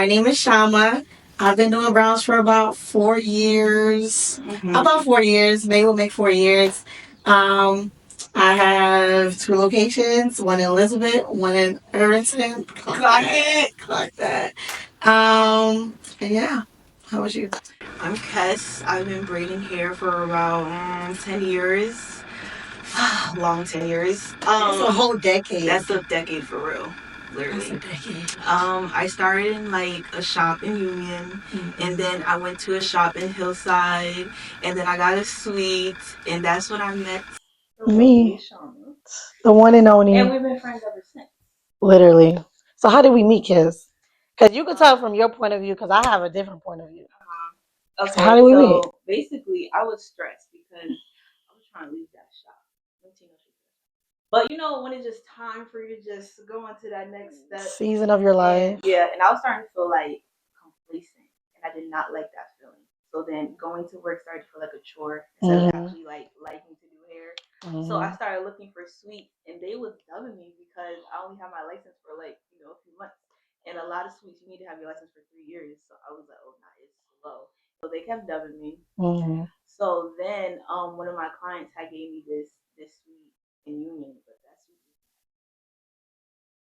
name is Shama. I've been doing brows for about 4 years. About 4 years. May will make 4 years. Um, I have two locations, one in Elizabeth, one in Irvington. Clock it. Clock that. And yeah. How about you? I'm Kess. I've been braiding hair for about 10 years. Long 10 years. That's a whole decade. That's a decade for real. That's a Literally. decade. I started in like a shop in Union, and then I went to a shop in Hillside, and then I got a suite, and that's when I met Me, Shauna. the one and only. And we've been friends ever since. Literally. So how did we meet, Kiss? Because you can tell from your point of view, because I have a different point of view. Okay, So how did we meet? so basically, I was stressed because I was trying to leave that shop. But when it's just time for you to just go on to that next step. Season of your life. Yeah, and I was starting to feel like complacent, and I did not like that feeling. So then going to work started to feel like a chore instead of actually like liking to do hair. So I started looking for suites, and they was dubbing me because I only have my license for like a few months, and a lot of suites you need to have your license for 3 years. So I was like, oh, nah, it's slow. So they kept dubbing me. So then one of my clients had gave me this suite in Union,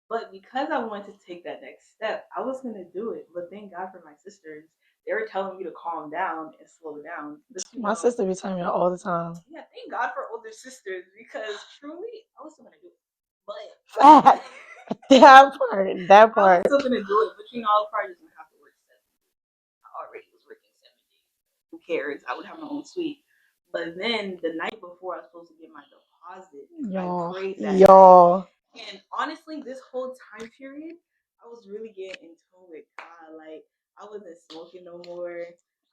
but because I wanted to take that next step, I was gonna do it. But thank God for my sisters. They were telling me to calm down and slow down. My sister be telling me that all the time. Yeah, thank God for older sisters because truly, I was still gonna do it. But that I was still gonna do it. But I'll probably just gonna have to work 7 days. I already was working 7 days. Who cares? I would have my own suite. But then the night before I was supposed to get my deposit, I prayed that night. And honestly, this whole time period, I was really getting in tune with God. Like I wasn't smoking no more.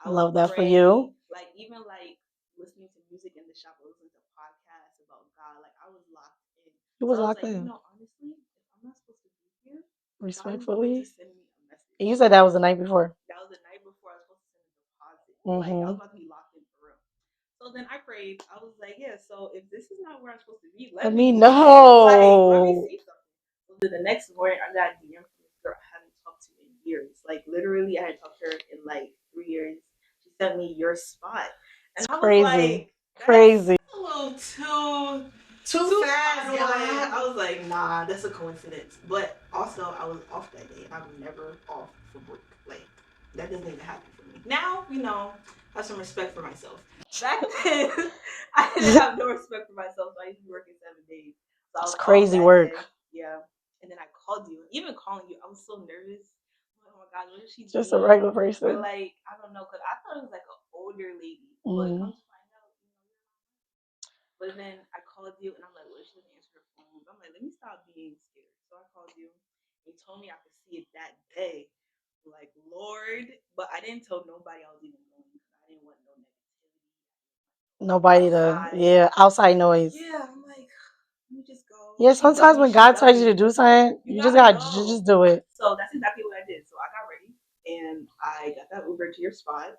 I Love would that for pray. you. Like even like listening to music in the shop, or listening to podcasts about God. Like I was locked in. You So was I was locked like, in. honestly, if I'm not supposed to be here, God is going Respectfully. to send me a message. And you said that was the night before. That was the night before I was supposed to send a deposit. Like I was about to be locked in for real. So then I prayed. I was like, yeah. So if this is not where I'm supposed to be, let me know. like let me see something. So then the next morning, I got a DM from this girl I hadn't talked to in years. Like literally, I hadn't talked to her in like 3 years. She sent me your spot, and I was crazy. like, Crazy. a little too fast. Yeah, I was like, nah, that's a coincidence. But also, I was off that day. I'm never off for work. Like that doesn't even happen for me. Now, have some respect for myself. Back then, I didn't have no respect for myself, so I used to be working 7 days. So I was It's crazy work. day. Yeah. And then I called you. Even calling you, I was so nervous. Oh my God, what is she doing? Just a regular Or person. like, I don't know, because I thought it was like an older lady. But come to find out, but then I called you and I'm like, well, she doesn't answer her phone. I'm like, let me stop being scared. So I called you. You told me I could see it that day. Like, Lord. But I didn't tell nobody I was even going because I didn't want no negativity. Nobody to outside noise. Yeah, I'm like, let me just go. Yeah, sometimes when God tells you to do something, you just gotta just do it. So that's exactly what I did. So I got ready and I got that Uber to your spot.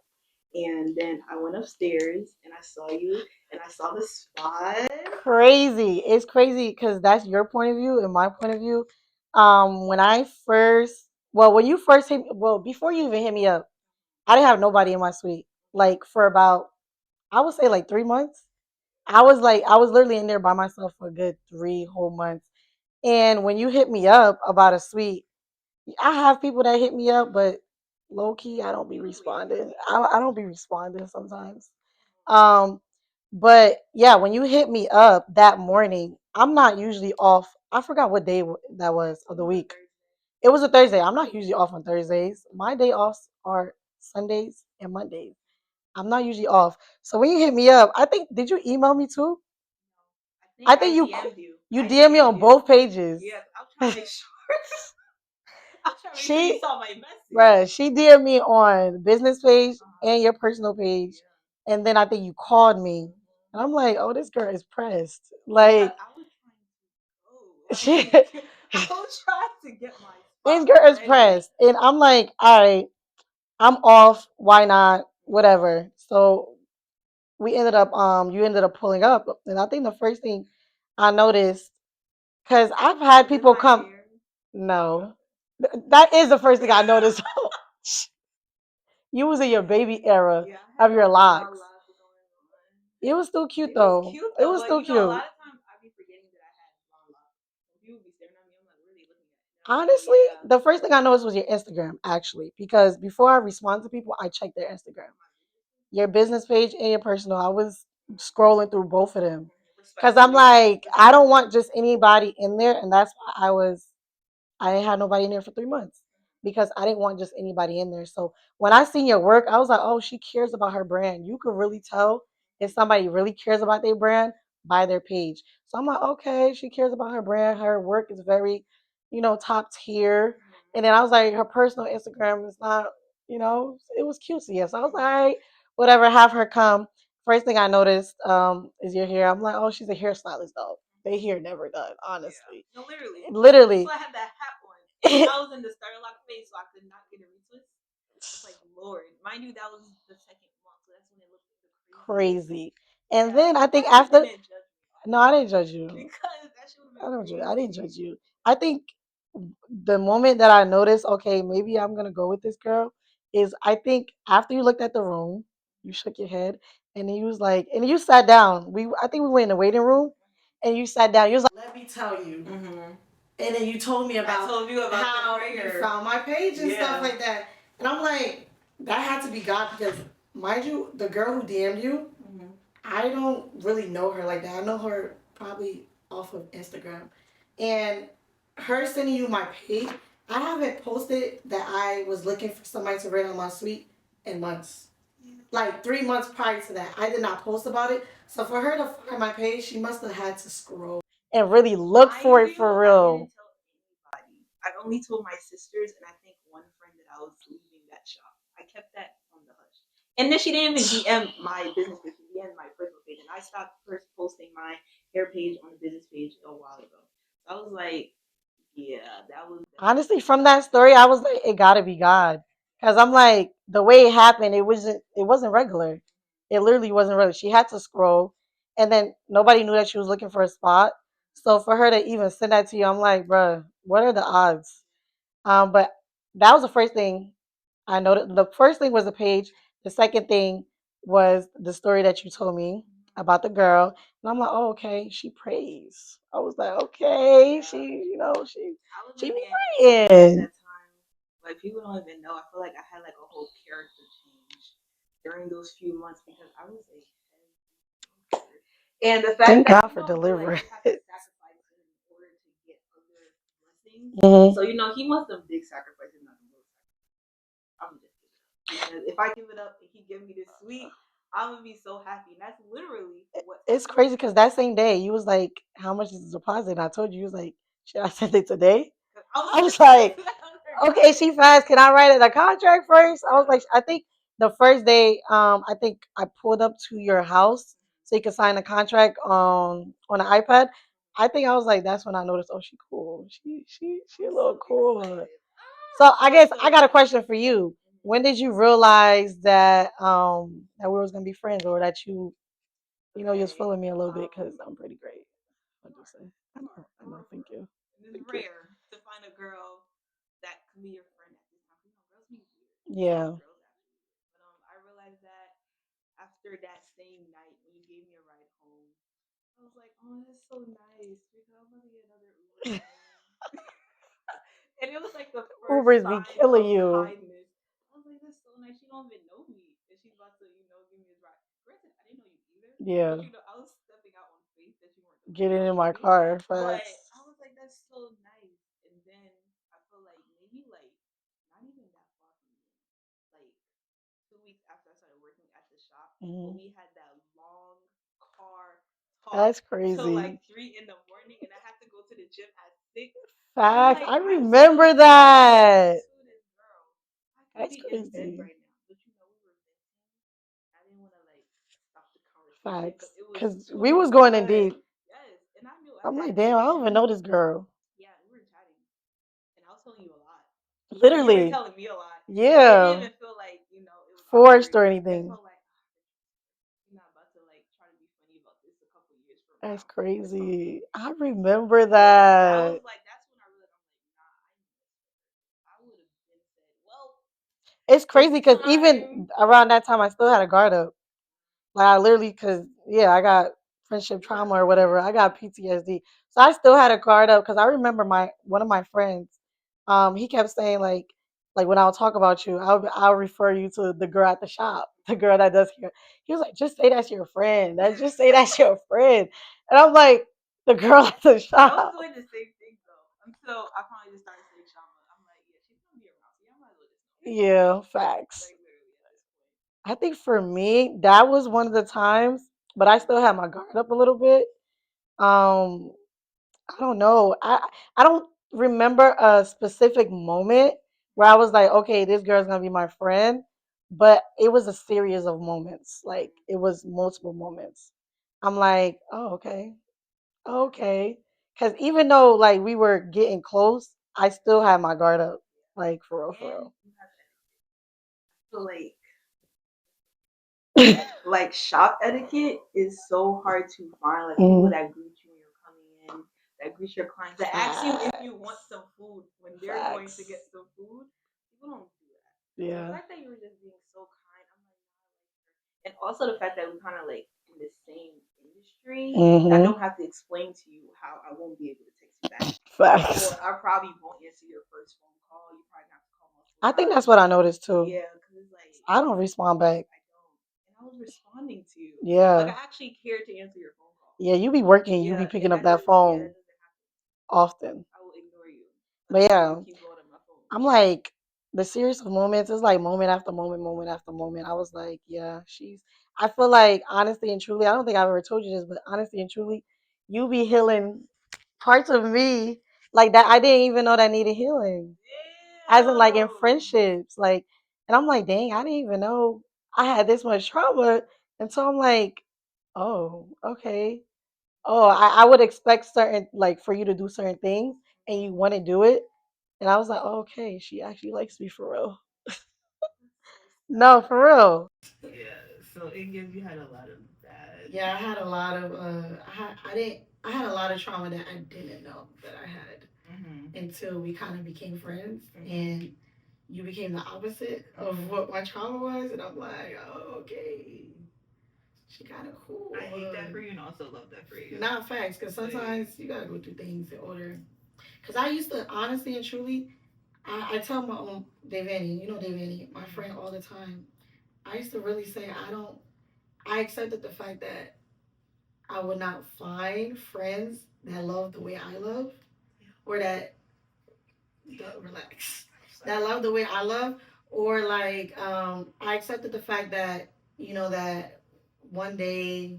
And then I went upstairs and I saw you and I saw the spot. Crazy. It's crazy because that's your point of view and my point of view. When I first, well, when you first hit, well, before you even hit me up, I didn't have nobody in my suite. Like for about, I would say like 3 months. I was literally in there by myself for a good 3 whole months. And when you hit me up about a suite, I have people that hit me up, but low key, I don't be responding. I don't be responding sometimes. Um, but yeah, when you hit me up that morning, I'm not usually off. I forgot what day that was of the week. It was a Thursday. I'm not usually off on Thursdays. My day offs are Sundays and Mondays. I'm not usually off. So when you hit me up, I think did you email me too? I think you DM me on both pages. Yeah, I'll try to make sure. I'll try to make sure you saw my message. Right, she DM me on business page and your personal page, and then I think you called me, and I'm like, oh, this girl is pressed. Like she, I was trying to get my this girl is pressed, and I'm like, all right, I'm off. Why not? Whatever. So we ended up, you ended up pulling up, and I think the first thing I noticed, because I've had people come. No, that is the first thing I noticed. You was in your baby era Yeah, I of had your the long locks. locks going on. It was still cute It was though. cute It though, was but still you know, a cute. lot of times I be forgetting that I had long locks. When people be staring at me, I'm like, what are they looking at? And I'm like, oh Honestly, yeah. the first thing I noticed was your Instagram, actually, because before I respond to people, I check their Instagram, your business page and your personal. I was scrolling through both of them because I'm Respectfully. like, I don't want just anybody in there, and that's why I didn't have nobody in there for 3 months because I didn't want just anybody in there. So when I seen your work, I was like, oh, she cares about her brand. You could really tell if somebody really cares about their brand by their page. So I'm like, okay, she cares about her brand. Her work is very, top tier. And then I was like, her personal Instagram is not, it was cutesy. So I was like, all right, whatever, have her come. First thing I noticed is your hair. I'm like, oh, she's a hairstylist though. Their hair never done, honestly. No, literally. Literally. So I had that hat on. I was in the starter lock phase, so I could not get a retwist. It's like, Lord. Mind you, that was the second month, so that's when it looked the craziest. Crazy. And Yeah. then I I'm think glad you after didn't judge me no, I didn't judge you. because that shit would I have don't been judge. I didn't crazy. judge you. I think the moment that I noticed, okay, maybe I'm gonna go with this girl, is I think after you looked at the room, you shook your head, and then you was like, and you sat down. I think we were in the waiting room, and you sat down. You was like, let me tell you. And then you told me I about told you about how the you prayer. found my page and stuff Yeah. like that. And I'm like, that had to be God because, mind you, the girl who DM'd you, I don't really know her like that. I know her probably off of Instagram. And her sending you my page, I haven't posted that I was looking for somebody to rent on my suite in months. Like 3 months prior to that, I did not post about it. So for her to find my page, she must have had to scroll and really look for it for I real. didn't tell anybody. I only told my sisters and I think one friend that I was leaving that shop. I kept that on the hush. And then she didn't even DM my business page. She DM'd my personal page, and I stopped first posting my hair page on the business page a while ago. So I was like, yeah, that was Honestly, from that story, I was like, it gotta be God, because I'm like, the way it happened, it wasn't regular. It literally wasn't regular. She had to scroll, and then nobody knew that she was looking for a spot. So for her to even send that to you, I'm like, bruh, what are the odds? But that was the first thing I noticed. The first thing was the page. The second thing was the story that you told me about the girl. And I'm like, oh, okay, she prays. I was like, okay, I was she be living at praying. that time. Like people don't even know. I feel like I had like a whole character change during those few months because I was a heavy. And the fact Thank that God you for know, feel like deliverance. you have to sacrifice in order to get other blessings. Mhm. So you know, he must have big sacrifices, not little sacrifices. I'm just giving it up because if I give it up and he give me this sweet, I'm gonna be so happy. And that's literally what It's crazy because that same day you was like, how much is the deposit? And I told you, you was like, should I send it today? I was like, okay, she fast. Can I write it a contract first? I was like, I think the first day, I think I pulled up to your house so you could sign a contract on an iPad. I think I was like, that's when I noticed, oh, she cool. She a little cool. So I guess I got a question for you. When did you realize that we was gonna be friends, or that you was feeling me a little bit because I'm pretty great. I do say. I know. Thank you. It's Thank you. rare to find a girl that can be your friend at this time. You know, girls be weird. Yeah. Girls actually weird. But I realized that after that same night when you gave me a ride home, I was like, oh, that's so nice because I'm gonna get another Uber. And it was like the first Ubers be sign killing of you. kindness. I was like, that's so nice. She don't even know me, and she's about to, give me a ride. Granted, I didn't know you either. Yeah. But I was stepping out on faith that you weren't the Getting in person my I was car. dating. But Fast. I was like, that's so nice. And then I feel like maybe like not even that far from me. Like 2 weeks after I started working at the shop, Mhm. we had that long car talk That's till crazy. like 3 in the morning, and I had to go to the gym at 6. I'm Facts. like, I I'm so remember tired. I'm that. the sweetest girl. I could That's be in bed crazy. right now, but we were venting. I didn't want to like stop the conversation Facts. because it was Because we too was going in good. deep. Yes, and I knew at I'm like, that damn, I don't moment. even know this girl. Yeah, we were chatting, and I was telling you a lot. And you were Literally. telling me a lot. And it Yeah. didn't even feel like it was Forced awkward. or It anything. felt like you're not about to like try to be funny about this a couple years from That's now or something. crazy. I remember Yeah, that. that's when I realized I'm like, nah, I miss her. I would have been said, well, It's crazy because time. even around that time, I still had a guard up. Like I literally, cause yeah, I got friendship trauma or whatever. I got PTSD, so I still had a guard up. Cause I remember my one of my friends, he kept saying like when I'll talk about you, I'll refer you to the girl at the shop, the girl that does here. He was like, just say that's your friend. That just say that's your friend. And I'm like, the girl at the I was shop. doing the same thing though until I finally just started saying Shama. I'm like, yeah, she's gonna be around, so y'all might as well just know. Yeah, facts. Like literally at this point. I think for me, that was one of the times, but I still had my guard up a little bit. Um, I don't know. I don't remember a specific moment where I was like, okay, this girl's gonna be my friend, but it was a series of moments. Like it was multiple moments. I'm like, oh, okay, okay. Because even though like we were getting close, I still had my guard up. Like for real, for And real. you have to like shop etiquette is so hard to find. Like people Mhm. that greet you when you're coming in, that greet your clients, that ask you if you want some food when they're going to get some food. People don't do that. So the Yeah. fact that you were just being so kind, I'm like, nah, I like her. And also the fact that we kind of like in the same industry, I Hmm. don't have to explain to you how I won't be able to text you back. Facts. Or I probably won't answer your first phone call. You probably have to call multiple I think times. that's what I noticed too. Yeah, because it's like I don't respond back. I don't. And I was responding to you. Like Yeah. I actually cared to answer your phone call. Yeah, you be working, you be Yeah, picking and up that that doesn't yeah, phone that doesn't happen. often. I will ignore you. But Like I yeah, will keep going on my phone. I'm like the series of moments is like moment after moment, moment after moment. I was like, yeah, she's I feel like honestly and truly, I don't think I've ever told you this, but honestly and truly, you be healing parts of me like that I didn't even know that needed healing. As in like in Damn. friendships. Like and I'm like, dang, I didn't even know I had this much trauma. And so I'm like, oh, okay. Oh, I would expect certain like for you to do certain things and you want to do it. And I was like, oh, okay, she actually likes me for real. No, for real. Yeah, so it gives you had a lot of that. Yeah, I had a lot of I had a lot of trauma that I didn't know that I had until we kind of became friends and you became the opposite of what my trauma was and I'm like, oh, okay. She kind of cool. I hate that for you and also love that for you. Not facts, because sometimes you gotta go through things in order. Because I used to honestly and truly, I tell my own Devani, you know Devani, my friend all the time. I used to really say I don't. I accepted the fact that I would not find friends that love the way I love, or that relax, that love the way I love, or like I accepted the fact that that one day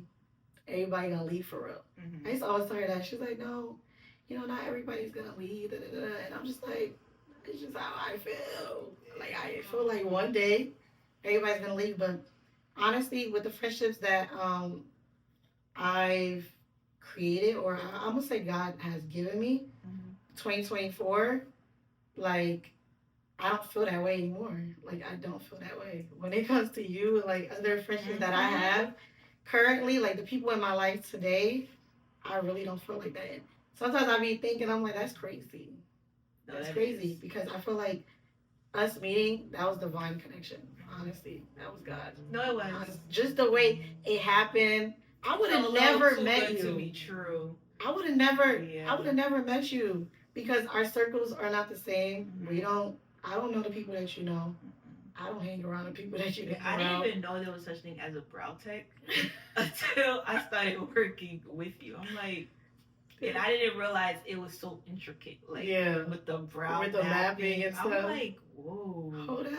everybody gonna leave for real. I used to always tell her that. She's like, no, not everybody's gonna leave. Da, da, da. And I'm just like, it's just how I feel. Like I feel like one day everybody's gonna leave. But honestly, with the friendships that I've created, or I'm gonna say God has given me, 2024, like I don't feel that way anymore. Like I don't feel that way when it comes to you and like other friendships that I have currently. Like the people in my life today, I really don't feel like that. Sometimes I be thinking, I'm like, that's crazy. That's crazy because I feel like us meeting, that was divine connection. Honestly, that was God. No, it was. Just the way it happened. I would have never met you. To be true. I would have never. Yeah. I would have never met you because our circles are not the same. We don't. I don't know the people that you know. I don't hang around the people that you hang I around. didn't even know there was such thing as a brow tech until I started working with you. I'm like, and I didn't realize it was so intricate, like with the brow, with the mapping and stuff. I'm like, whoa, hold up.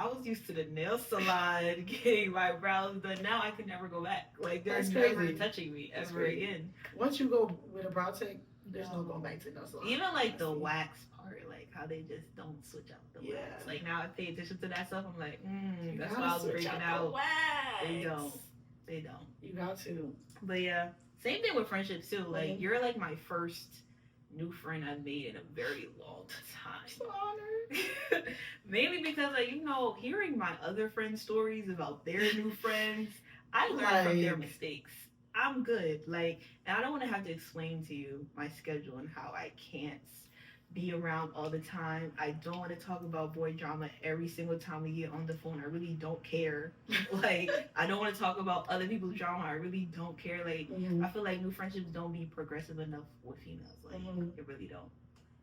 I was used to the nail salon getting my brows done. Now I can never go back. Like they're never touching me ever again. Once you go with a brow tech, there's no going back to no salon. Even like the wax part, like how they just don't switch out the wax. Like now I pay attention to that stuff. I'm like, that's why I was breaking out. They don't. They don't. You got to. But yeah, same thing with friendships too. Like you're like my first new friend I've made in a very long time. So honored. Mainly because like hearing my other friends' stories about their new friends, I learned from their mistakes. I'm good. Like, and I don't want to have to explain to you my schedule and how I can't be around all the time. I don't want to talk about boy drama every single time we get on the phone. I really don't care. Like, I don't want to talk about other people's drama. I really don't care. Like, I feel like new friendships don't be progressive enough with females. Like, it really don't.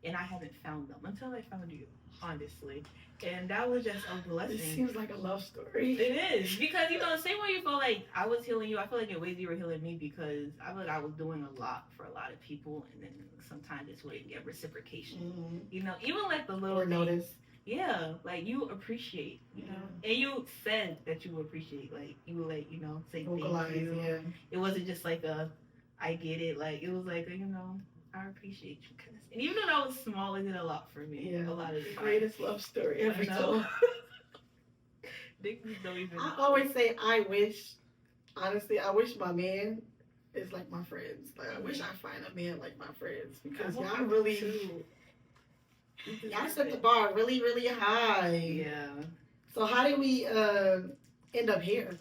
And I haven't found them until I found you, honestly. And that was just a blessing. It seems like a love story. It is. Because, you know, the same way you feel like I was healing you, I feel like in ways you were healing me, because I feel like I was doing a lot for a lot of people, and then sometimes it's wouldn't get reciprocation. You know, even like the little notice. Yeah, like you appreciate, you know, and you said that you appreciate, like you would, like, you know, say thank you. Yeah. It wasn't just like I get it, like it was like you know, I appreciate you, and even though that was small, it did a lot for me. Yeah, a lot of the time. Greatest love story ever told. I always say I wish my man is like my friends. Like I wish I find a man like my friends, because y'all really y'all set the bar really, really high. Yeah. So how did we end up here?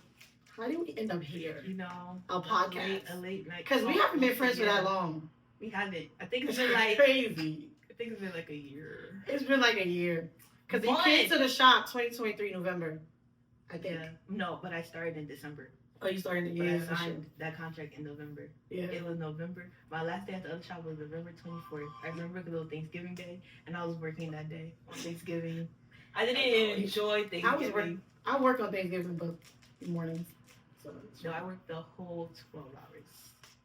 How did we end up here? You know, a podcast, a late night. Because we haven't been friends for that long. We haven't. I think it's been like crazy. I think it's been like a year. It's been like a year. Because you came to the shop 2023 November, I think. Yeah. No, but I started in December. Oh, you started in the year. I signed that contract in November. Yeah. It was November. My last day at the other shop was November 24th. I remember because it was Thanksgiving Day, and I was working that day on Thanksgiving. I didn't enjoy Thanksgiving. I work on Thanksgiving, but mornings. So I worked the whole 12 hours.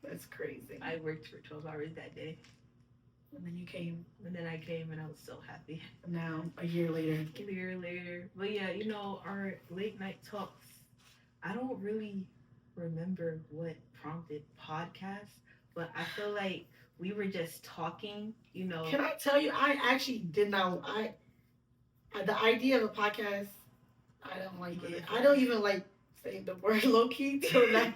That's crazy. I worked for 12 hours that day. And then you came. And then I came, and I was so happy. Now, a year later. A year later. But yeah, you know, our late night talks, I don't really remember what prompted podcasts, but I feel like we were just talking, you know. Can I tell you, I actually did not, the idea of a podcast, I don't like it. I don't even like saying the word low-key till now.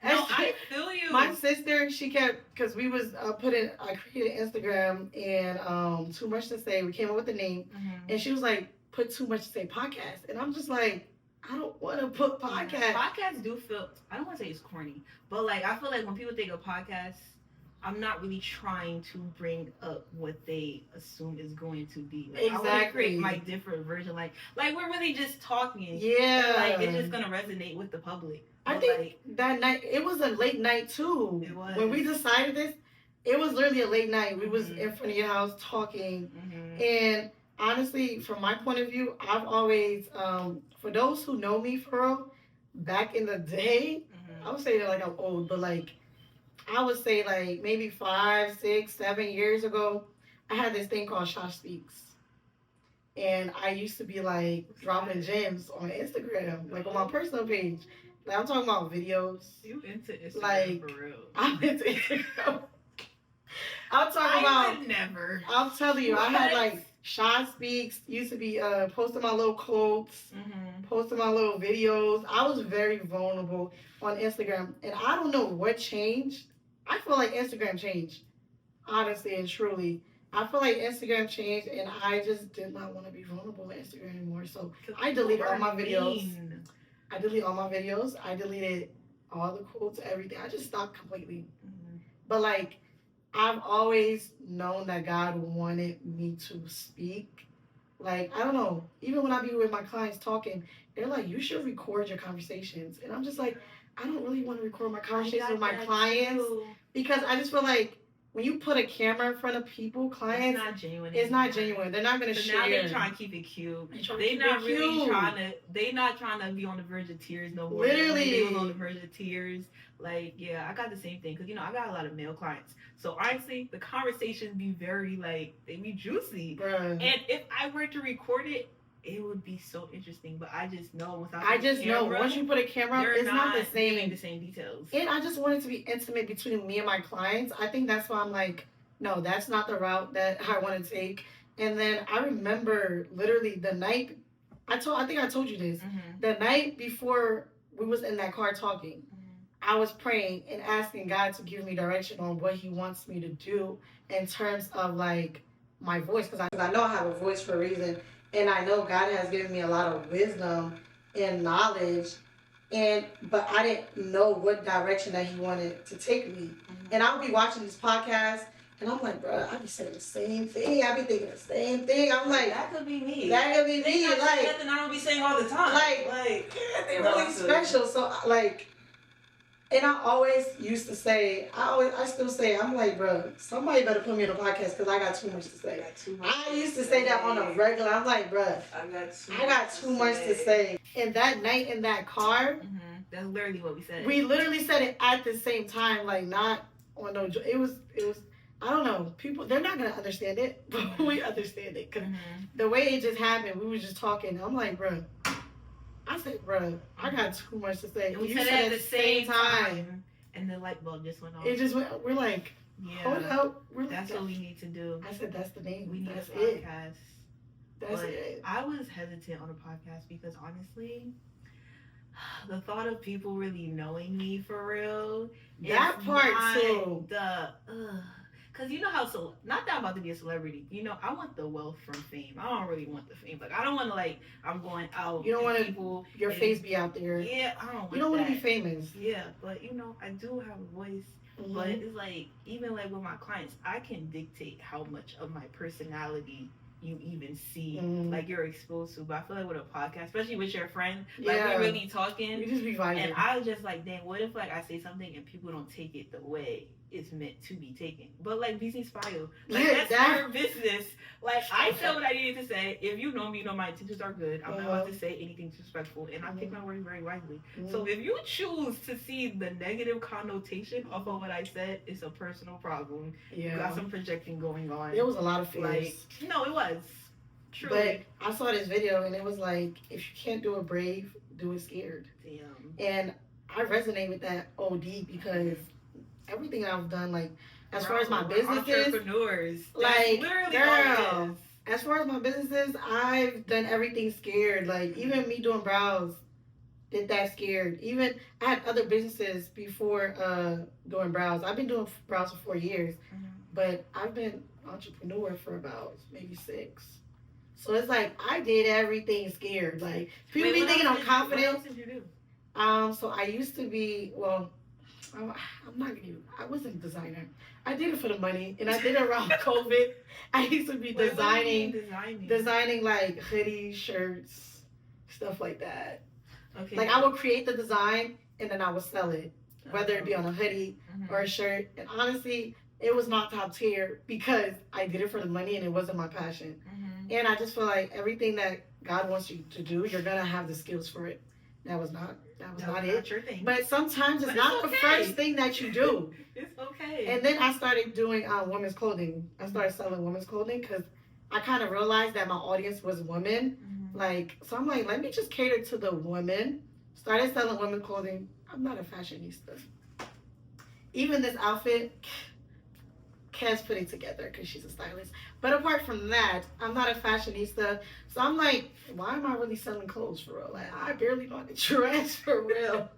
No, I feel you. My sister, she kept, because we was I created Instagram, and Too Much to Say, we came up with the name, and she was like, put Too Much to Say podcast, and I'm just like, I don't want to put podcast. Podcasts do feel, I don't want to say it's corny, but like I feel like when people think of podcasts, I'm not really trying to bring up what they assume is going to be. Like, exactly. I want to create my different version. Like we're really just talking. Yeah. Like it's just gonna resonate with the public. I think that night, it was a late night too. It was. When we decided this, it was literally a late night. We was in front of your house talking, and honestly, from my point of view, I've always, for those who know me for real, back in the day, I would say that like I'm old, but like, I would say like maybe 5, 6, 7 years ago, I had this thing called Shaw Speaks. And I used to be like dropping gems on Instagram, like on my personal page. Like I'm talking about videos. You into Instagram like, for real. I'm into Instagram. I'm talking about never. I'll tell you, what? I had like Shaw Speaks, used to be posting my little quotes, posting my little videos. I was very vulnerable on Instagram. And I don't know what changed. I feel like Instagram changed. Honestly and truly. I feel like Instagram changed, and I just did not want to be vulnerable on Instagram anymore. So I deleted all my videos. I deleted all my videos. I deleted all the quotes, everything. I just stopped completely. But like, I've always known that God wanted me to speak. Like, I don't know. Even when I be with my clients talking, they're like, you should record your conversations. And I'm just like, I don't really want to record my conversations with my clients because I just feel like when you put a camera in front of people, clients, it's not genuine. It's not genuine. They're not going to share. Now they're trying to keep it cute. They're not trying to be on the verge of tears no more. Literally. They was on the verge of tears. Like, yeah, I got the same thing. Because, you know, I got a lot of male clients. So, honestly, the conversations be very, like, they be juicy. Bruh. And if I were to record it, it would be so interesting, but I just know without. I just know once you put a camera up, it's not the same. The same details. And I just want it to be intimate between me and my clients. I think that's why I'm like, no, that's not the route that I want to take. And then I remember literally the night. I think I told you this. The night before we was in that car talking, I was praying and asking God to give me direction on what He wants me to do in terms of like my voice, because I know I have a voice for a reason. And I know God has given me a lot of wisdom and knowledge, but I didn't know what direction that He wanted to take me. And I would be watching this podcast, And I'm like, bro, I be saying the same thing. I be thinking the same thing. I'm like, that could be me. That could be me. Like, nothing I don't be saying all the time. Like they're really special. So, like, and I always used to say, I still say, I'm like, bro, somebody better put me on a podcast because I got too much to say. I used to say that on a regular. I'm like, bro, I got too much to say. And that night in that car, that's literally what we said. We literally said it at the same time, like not on no. It was. I don't know. People, they're not gonna understand it, but we understand it because the way it just happened, we were just talking. I'm like, bro. I said, bro, I got too much to say. And we said it at the same time. And the light bulb just went off. It just went, we're like, hold up. That's what we need to do. I said, that's the name. We need that's a podcast. That's it. I was hesitant on a podcast because honestly, the thought of people really knowing me for real. That part too. Because you know how, not that I'm about to be a celebrity. You know, I want the wealth from fame. I don't really want the fame. Like, I don't want to, like, I'm going out. You don't want people, your face be out there. Yeah, I don't want You don't want to be famous. Yeah, but, you know, I do have a voice. Mm-hmm. But it's like, even, like, with my clients, I can dictate how much of my personality you even see, like, you're exposed to. But I feel like with a podcast, especially with your friend, like, we're really talking. You just be vibing. And I was just like, dang, what if, like, I say something and people don't take it the way it's meant to be taken? But, like, BC Spile, like, that's her business. Like, I said what I needed to say. If you know me, you know my intentions are good. I'm not about to say anything disrespectful, and I pick my words very wisely. So if you choose to see the negative connotation of what I said, it's a personal problem. You got some projecting going on. There was a lot of fears. Like, no, it was. Truly. But I saw this video, and it was like, if you can't do it brave, do it scared. Damn. And I resonate with that OD because everything I've done, like, as far as my businesses, entrepreneurs, like, literally girl, as far as my businesses, I've done everything scared. Like, even me doing brows, did that scared. Even I had other businesses before doing brows. I've been doing brows for 4 years, but I've been entrepreneur for about maybe 6. So it's like I did everything scared. Like, people be thinking I'm confident. What else did you do? So I used to be, well, I'm not gonna even, I wasn't a designer. I did it for the money, and I did it around COVID. I used to be designing like hoodies, shirts, stuff like that. Okay. Like, I would create the design and then I would sell it, whether it be on a hoodie or a shirt. And honestly, it was not top tier because I did it for the money and it wasn't my passion. And I just feel like everything that God wants you to do, you're gonna have the skills for it. That was not it. Your thing. But sometimes it's not the first thing that you do. It's okay. And then I started doing women's clothing. I started selling women's clothing because I kind of realized that my audience was women. Like, so I'm like, let me just cater to the women. Started selling women's clothing. I'm not a fashionista. Even this outfit, Kaz put it together because she's a stylist. But apart from that, I'm not a fashionista. So I'm like, why am I really selling clothes for real? Like, I barely know how to dress for real.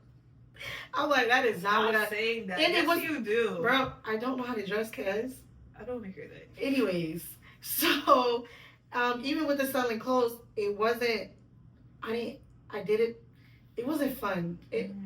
I'm like, that is not what I'm saying. That. And yes, it was, you do, bro. I don't know how to dress, Kaz. I don't hear that. Anyways, so even with the selling clothes, it wasn't. I did it. It wasn't fun.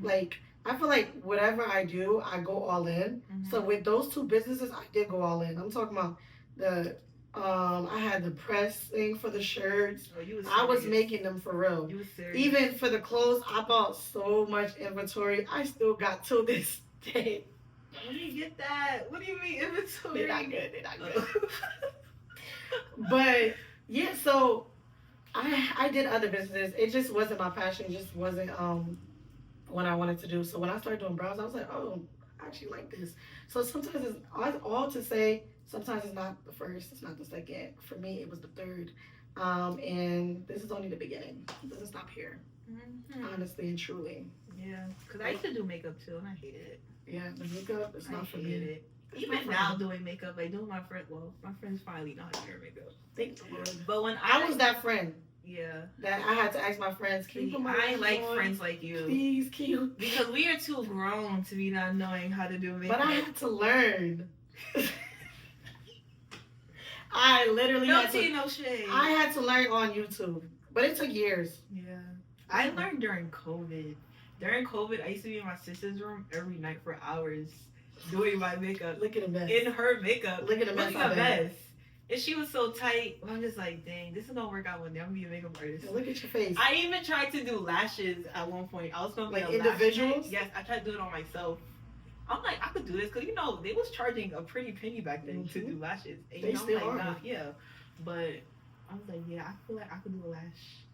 Like, I feel like whatever I do, I go all in. So with those 2 businesses, I did go all in. I'm talking about the, I had the pressing for the shirts. I was making them for real. You was serious. Even for the clothes, I bought so much inventory. I still got till this day. Where do you get that? What do you mean inventory? They're not good. But yeah, so I did other businesses. It just wasn't my passion. It just wasn't what I wanted to do. So when I started doing brows, I was like, oh, I actually like this. So sometimes it's all to say, sometimes it's not the first, it's not the second. For me, it was the third. And this is only the beginning. It doesn't stop here. Honestly and truly. Yeah, because I used to do makeup too, and I hated it. Yeah, the makeup is not for me. It. Even now doing makeup, I do my friends finally know how to wear makeup. Thank the Lord. But when I was that friend. Yeah. That I had to ask my friends, can you put my I like friends like you. Please, can you? Because we are too grown to be not knowing how to do makeup. But I had to learn. I literally no shade. I had to learn on YouTube. But it took years. Yeah. I learned during COVID. During COVID, I used to be in my sister's room every night for hours doing my makeup. Look at the mess. In her makeup. Look at the mess. Look at the mess. And she was so tight. I'm just like, dang, this is gonna work out one day. I'm gonna be a makeup artist. Look at your face. I even tried to do lashes at one point. I was gonna be like a individuals. Lash yes, I tried to do it on myself. I'm like, I could do this because you know they was charging a pretty penny back then to do lashes. And They you know, still I'm like, are. nah, yeah. But I was like, yeah, I feel like I could do a lash.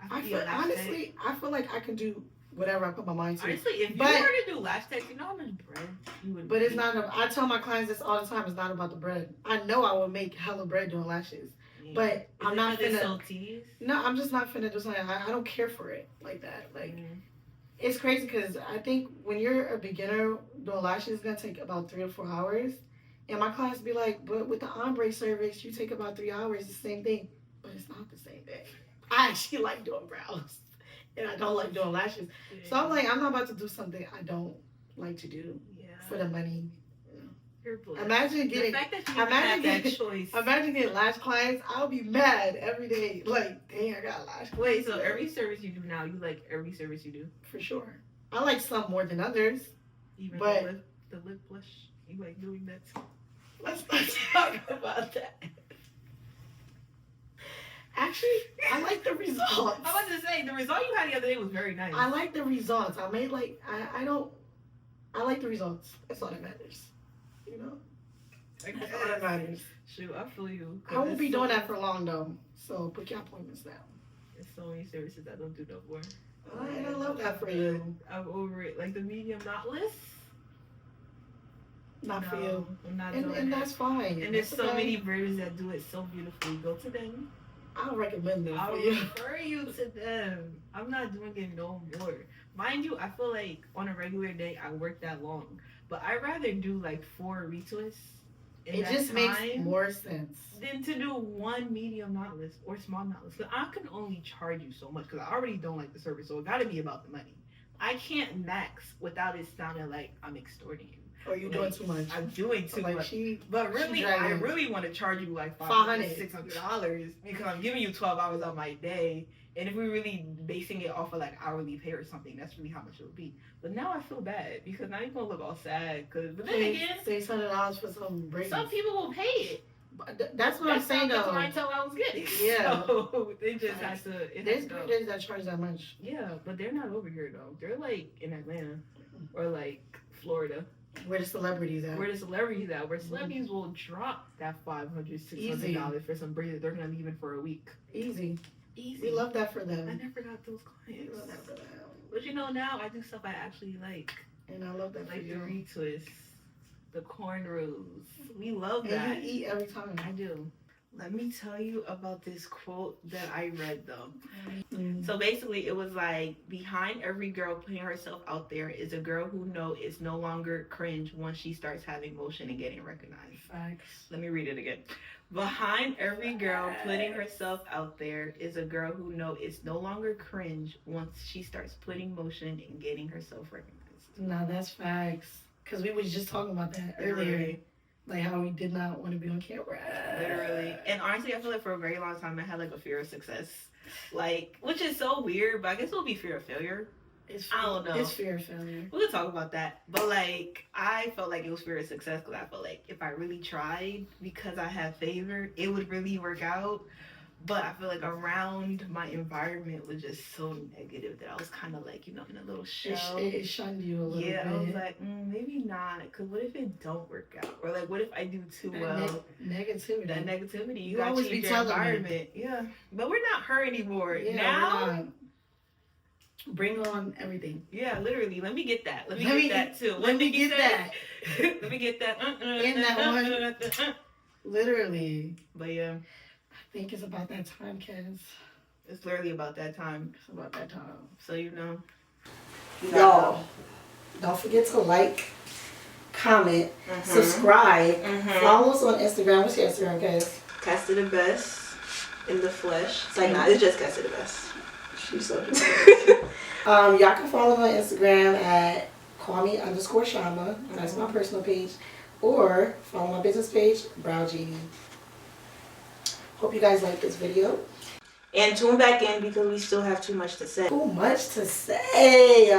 I could be feel, a lash honestly, tech. I feel like I could do whatever I put my mind to. Honestly, if But- you were to do lash tech, you know how much bread you would. But it's make? not. I tell my clients this all the time. It's not about the bread. I know I will make hella bread doing lashes, Yeah. but Is I'm it not 'cause it's finna. so tedious? No, I'm just not finna do something. I don't care for it like that. Like it's crazy because I think when you're a beginner doing lashes, it's gonna take about 3 or 4 hours. And my clients be like, but with the ombre service, you take about 3 hours. The same thing, but it's not the same thing. I actually like doing brows, and I don't like doing lashes. So I'm like, I'm not about to do something I don't like to do yeah. for the money. You're blessed. Imagine The getting fact that you even imagine have that getting- choice. Imagine getting lash clients. I'll be mad every day. Like, dang, I got lash clients. Wait, so every service you do now, you like every service you do? For sure. I like some more than others. Even But- the lip blush, you like doing that too? Let's not talk about that. Actually, I like the results. I was about to say, the result you had the other day was very nice. I like the results. I made like I like the results. That's all that matters. You know? That's all that matters. Shoot, I feel you. I won't be doing that for long though. So book your appointments now. There's so many services I don't do no more. And I love that for you. I'm over it. Like the medium knotless. Not for you. I'm not And, doing and it. that's fine. And there's That's so okay. many birds that do it so beautifully. Go to them. I'll recommend them I'll for you. refer you to them. I'm not doing it no more. Mind you, I feel like on a regular day I work that long, but I'd rather do like 4 retwists. in It that just makes time more sense. than to do 1 medium knotless or small knotless. Cause I can only charge you so much because I already don't like the service, so it got to be about the money. I can't max without it sounding like I'm extorting you. Or you doing too much. I'm doing too Like much. she But really, she I dragging. really want to charge you like $500. $600 because I'm giving you 12 hours of my day. And if we're really basing it off of like hourly pay or something, that's really how much it would be. But now I feel bad because now you're gonna look all sad. But then again, $600 for some braids. some people will pay it. But that's what I'm saying That's though. what I tell I was getting. Yeah. So they just have to. It There's has to go. braiders that charge that much. Yeah, but they're not over here though. They're like in Atlanta or like Florida. Where the celebrities at? Where the celebrities at? Where celebrities will drop that $500, $600 for some braids that they're gonna leave in for a week. Easy. Easy. We love that for I them. never got those We clients. love that for them. But you know, now I do stuff I actually like. And I love that for Like the you. retwists, the cornrows. We love that. And you eat every time. I do. Let me tell you about this quote that I read though. Mm. So basically, it was like, behind every girl putting herself out there is a girl who knows it's no longer cringe once she starts having motion and getting recognized. Facts. Let me read it again. Behind every girl putting herself out there is a girl who knows it's no longer cringe once she starts putting motion and getting herself recognized. Nah, that's facts. Because we was just talking about that earlier. Literally. Like how we did not want to be on camera. Literally. And honestly, I feel like for a very long time I had like a fear of success. Like, which is so weird, but I guess it would be fear of failure. It's I don't know. It's fear of failure. We could talk about that. But like, I felt like it was fear of success because I felt like if I really tried because I had favor, it would really work out. But I feel like around my environment was just so negative that I was kind of like, you know, in a little shell. It shunned you a little Yeah, bit. I was like, maybe not. Because what if it don't work out? Or like, what if I do too That well? negativity. That negativity. You You gotta always change be your telling me. environment. Yeah. But we're not her anymore. Yeah, Now, we're not. Bring on everything. yeah, literally. Let me get that. Let me Let me- get that too. let me get that. Let me get that. In that one. Literally. But yeah, I think it's about that time, kids. it's literally about that time. It's about that time. So you know. Y'all, don't forget to like, comment, subscribe, follow us on Instagram. What's your Instagram, guys? Cast of the best in the flesh. It's like, nah, it's just Cast of the best. She's so y'all can follow me on Instagram at Kwame_Shama. That's my personal page. Or follow my business page, Brow Genie. Hope you guys like this video. And tune back in because we still have too much to say. Too much to say.